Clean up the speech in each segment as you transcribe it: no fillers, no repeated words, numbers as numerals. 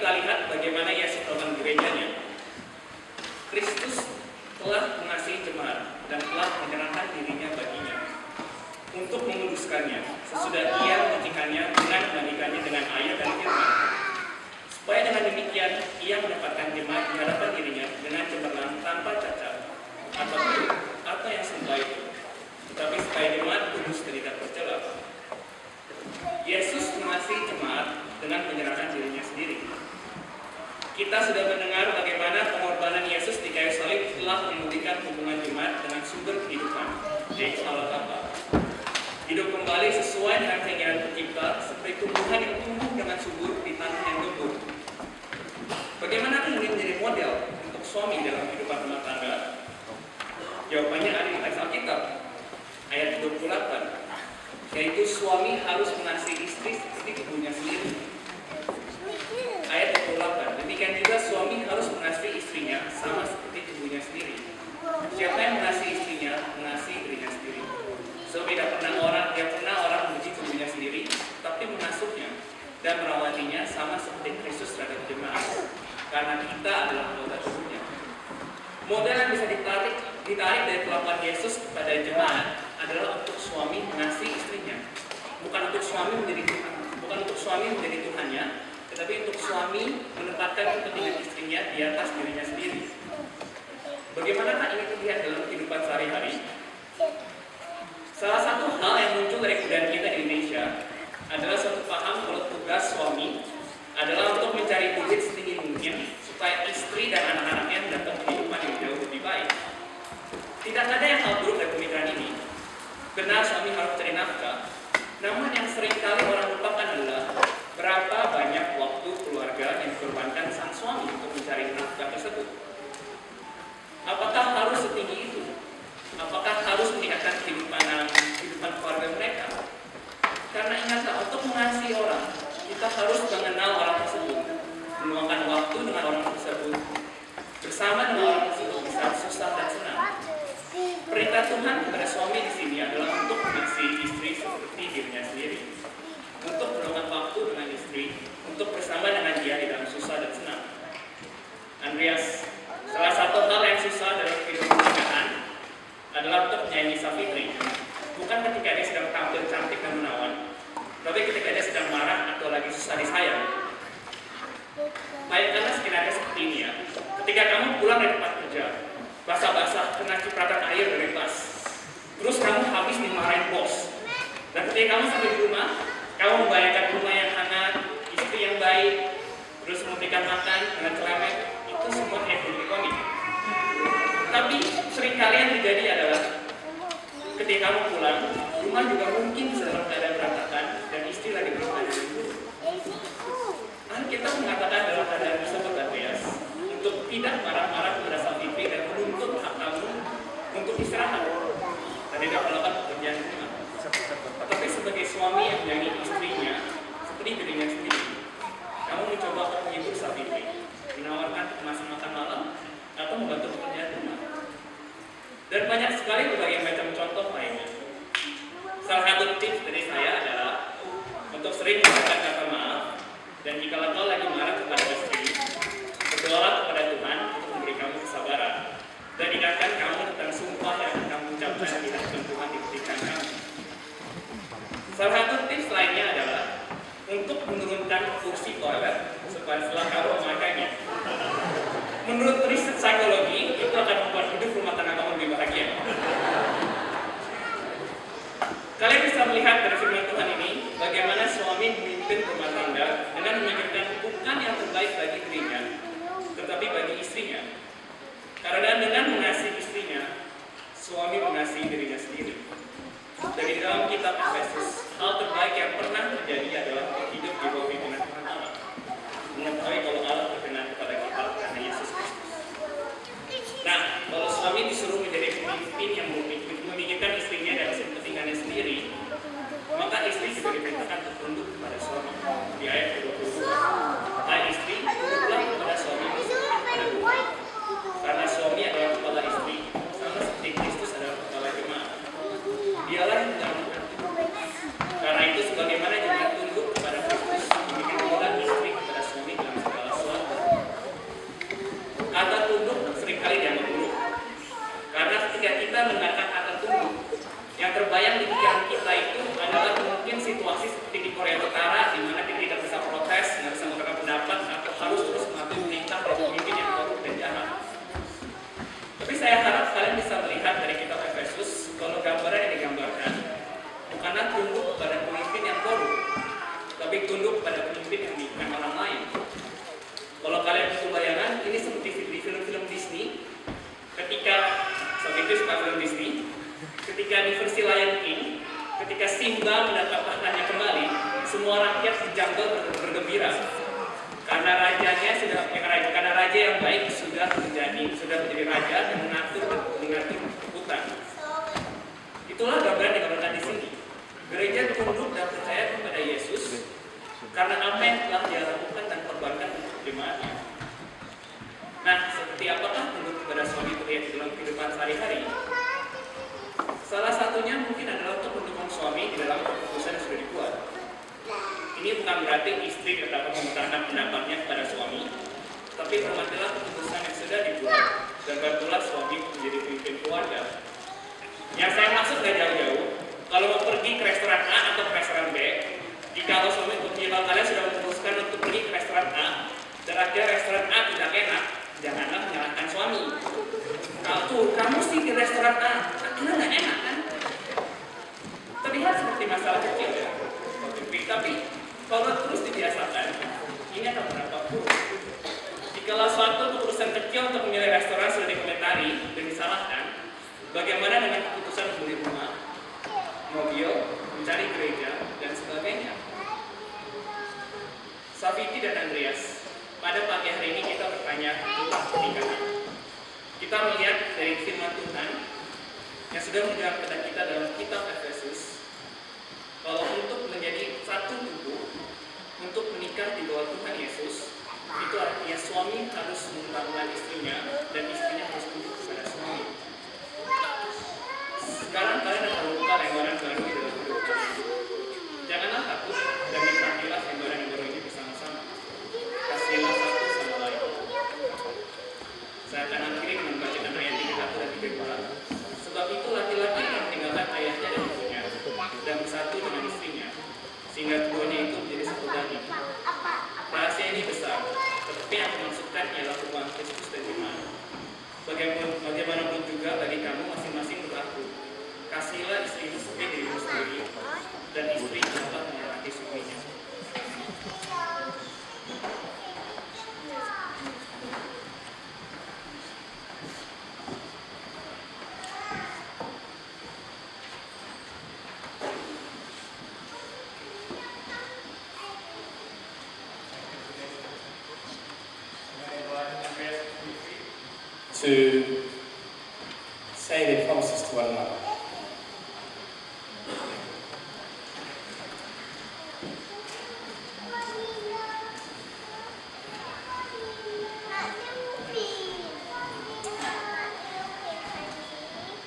kita lihat bagaimana Yesus melakukan gerejanya. Kristus telah mengasihi jemaat dan telah menyerahkan dirinya baginya untuk menguduskannya sesudah ia menyucikannya dengan memandikannya dengan air dan firman, supaya dengan demikian ia menempatkan jemaat di hadapan dirinya dengan cemerlang tanpa cacat atau buruk atau yang sembah itu, tetapi supaya jemaat kudus dan tidak tercela. Yesus mengasihi jemaat dengan menyerahkan dirinya sendiri. Kita sudah mendengar bagaimana pengorbanan Yesus di kayu salib telah memulihkan hubungan jemaat dengan sumber kehidupan, yaitu Allah Bapa. Hidup kembali sesuai dengan keinginan Pencipta, seperti tumbuhan yang tumbuh dengan subur di tanah yang gembur. Bagaimana ini menjadi model untuk suami dalam kehidupan rumah tangga? Jawabannya ada di teks Alkitab, ayat 28, yaitu suami harus mengasihi istri seperti tubuhnya sendiri. Ayat 28, demikian juga suami harus mengasihi istrinya sama seperti tubuhnya sendiri. Siapa yang mengasihi istrinya, mengasihi dirinya sendiri. So tidak pernah orang membenci tubuhnya sendiri, tapi mengasuhnya dan merawatinya sama seperti Kristus terhadap jemaat, karena kita adalah anggota tubuhnya. Model yang bisa ditarik dari telapak Yesus kepada jemaat adalah untuk suami mengasihi istrinya, bukan untuk suami menjadi Tuhannya, tetapi untuk suami menempatkan kepentingan istrinya di atas dirinya sendiri. Bagaimanakah ini terlihat dalam kehidupan sehari-hari? Salah satu hal yang muncul dari kebudayaan kita di Indonesia adalah suatu paham kalau tugas suami adalah untuk mencari duit setinggi mungkin supaya istri dan anak-anaknya mendapat kehidupan yang jauh lebih baik. Tidak ada yang hal buruk dari pemikiran ini. Benar suami harus cari nafkah, namun yang seringkali orang lupakan adalah berapa banyak waktu keluarga yang dikorbankan sang suami untuk mencari nafkah tersebut. Apakah harus setinggi itu? Apakah harus meningkatkan kehidupan keluarga mereka? Karena ingatlah, untuk mengasihi orang, kita harus mengenal orang tersebut, meluangkan waktu dengan orang tersebut, bersama dengan orang tersebut bisa susah dan senang. Perintah Tuhan kepada suami di sini adalah untuk mengasihi istri seperti dirinya sendiri, untuk meluangkan waktu dengan istri, untuk bersama dengan dia di dalam susah dan senang. Andreas, salah satu hal yang susah dalam kehidupan pernikahan adalah untuk menyayangi Savitri. Bukan ketika dia sedang tampil cantik dan menawan, tapi ketika dia sedang marah atau lagi susah disayang. Bayangkanlah skenario seperti ini ya. Ketika kamu pulang dari tempat kerja, basah-basah kena cipratan air dari tas, terus kamu habis dimarahin bos. Dan ketika kamu sampai di rumah, kamu membayangkan rumah yang hangat, istri yang baik, terus memberikan makan dengan celemek. Itu semua happy komik. Tapi seringkali yang terjadi adalah ketika kamu pulang, rumah juga mungkin dalam keadaan berantakan dan istri lagi berusaha dengan buruk. Alkitab mengatakan dalam keadaan tersebut, Andreas, untuk tidak marah-marah kepada Savitri dan menuntut hak kamu untuk istirahat dan tidak melakukan pekerjaan rumah. Tapi sebagai suami yang menyayangi istrinya seperti dirinya sendiri, kamu mencoba untuk menghibur Savitri, menawarkan kemasan makan malam atau membantu pekerjaan rumah. Dan banyak sekali berbagai macam contoh lainnya. Salah satu tips dari saya adalah untuk sering mengatakan kata maaf, dan jika kau lagi marah kepada istri, berdoalah kepada Tuhan untuk memberi kamu kesabaran, dan ingatkan kamu tentang sumpah yang kamu ucapkan di hadapan Tuhan di pernikahan kamu. Salah satu tips lainnya adalah untuk menurunkan kursi toilet supaya setelah kamu memakainya. Menurut riset psikologi, itu akan membuat hidup rumah tangga kamu lebih bahagia. Kalian bisa melihat dari firman Tuhan ini, bagaimana suami memimpin rumah tangga dengan memikirkan bukan yang terbaik bagi dirinya, tetapi bagi istrinya. Karena dengan mengasihi istrinya, suami mengasihi dirinya sendiri. Dari dalam kitab Efesus, hal terbaik yang pernah terjadi adalah hidup di bawah pimpinan Tuhan Allah. Mengetahui kalau Allah berkenan kepada kita karena Yesus Kristus. Nah, kalau suami disuruh menjadi pemimpin yang memikirkan istrinya dan kepentingannya sendiri, maka istri juga diperintahkan untuk tunduk kepada suami. Di ayat 22, hai istri, tunduklah kepada suami kepada Tuhan. Karena suami adalah kepala istri, sama seperti Kristus adalah kepala jemaat. Dialah yang menjalankan. Karena itu sebagaimana jemaat tunduk kepada Kristus, demikian pula istri kepada suami dalam segala sesuatu. Simba mendapat tahtanya kembali, semua rakyat di jungle bergembira karena karena raja yang baik sudah menjadi raja dan mengatur hutan. Itulah gambaran yang digambarkan di sini. Gereja tunduk dan percaya kepada Yesus karena apa yang telah Dia lakukan dan korbankan untuk jemaatnya. Nah, seperti apakah tunduk kepada suami pria di dalam kehidupan sehari-hari? Salah satunya mungkin adalah untuk mendukung suami di dalam keputusan yang sudah dibuat. Ini bukan berarti istri tidak dapat mengutarakan pendapatnya kepada suami, tapi hormatilah keputusan yang sudah dibuat dan bantulah suami menjadi pemimpin keluarga. Yang saya maksud gak jauh-jauh, kalau mau pergi ke restoran A atau ke restoran B, jika suami kalian sudah memutuskan untuk pergi ke restoran A dan akhirnya restoran A tidak enak, janganlah menyalahkan suami. Kamu sih di restoran A, akhirnya nggak enak kan? Terlihat seperti masalah kecil ya. Tapi kalau terus dibiasakan, ini akan berdampak buruk. Jikalau suatu keputusan kecil untuk memilih restoran sudah dikomentari dan disalahkan, bagaimana dengan keputusan membeli rumah, mobil, mencari gereja, dan sebagainya? Saviti dan Andreas, pada pagi hari ini kita bertanya tentang pernikahan. Kita melihat dari firman Tuhan yang sudah menjelaskan kepada kita dalam kitab Efesus, kalau untuk menjadi satu tubuh, untuk menikah di bawah Tuhan Yesus, itu artinya suami harus mengutamakan istrinya dan istrinya harus tunduk kepada suami. Sekarang kalian akan membuka lembaran baru di dalam hidup. Janganlah takut dan nikmatilah lembaran yang baru ini bersama-sama. Kasihlah satu sama lain. Saya akan akhiri dengan bacaan ayat 31 dan 32. Sebab itu laki-laki akan meninggalkan ayahnya dan ibunya dan bersatu dengan istrinya, sehingga keduanya itu menjadi satu daging. Rahasia ini besar, tetapi yang dimaksudkan ialah hubungan Kristus dan iman. Bagaimanapun juga bagi kamu masing-masing berlaku. Kasihilah istrimu seperti dirimu sendiri, dan istri dapat menghormati suaminya. To say their promises to one another.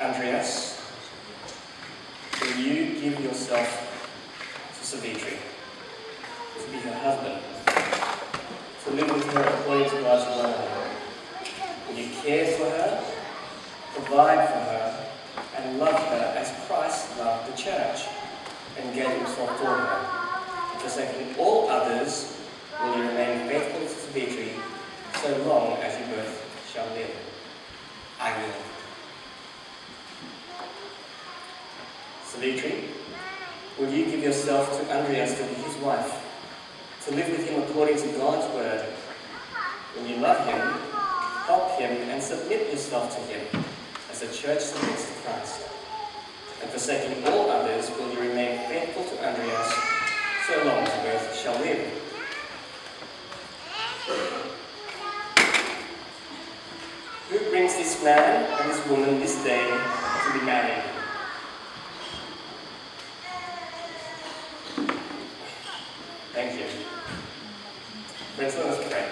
Andreas, will you give yourself to Savitri, to be her husband, to live with her according to God's word? Will you care for her, provide for her, and love her as Christ loved the church and gave himself for her? Forsaking all others, will you remain faithful to Savitri so long as you both shall live? I will. Savitri, will you give yourself to Andreas to be his wife, to live with him according to God's word? Will you love him, help him, and submit yourself to him as the church submits to Christ? And forsaking all others, will you remain faithful to Andreas so long as both shall live? Who brings this man and this woman this day to be married? Thank you. Friends, let us pray.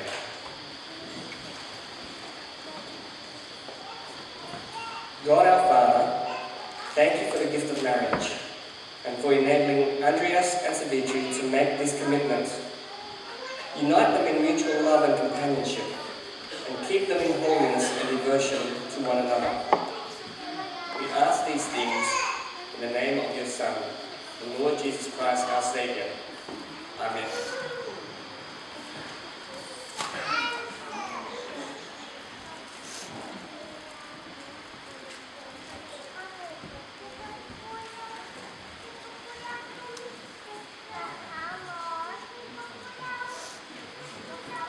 God our Father, thank you for the gift of marriage and for enabling Andreas and Savitri to make this commitment. Unite them in mutual love and companionship and keep them in holiness and devotion to one another. We ask these things in the name of your Son, the Lord Jesus Christ, our Saviour. Amen.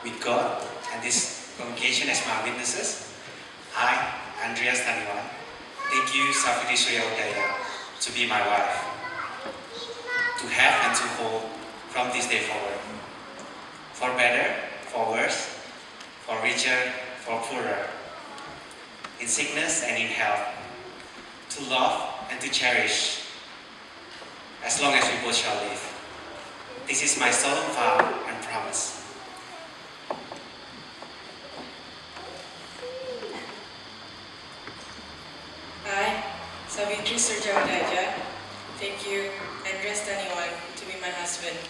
With God and this congregation as my witnesses, I, Andreas Taniwan, thank you, Savitri Suryaudaya, to be my wife. to hold from this day forward. For better, for worse, for richer, for poorer. In sickness and in health. To love and to cherish. As long as we both shall live. This is my solemn vow and promise. I, Savitri Surjawadaja, take you, Andres Taniwan, to be my husband.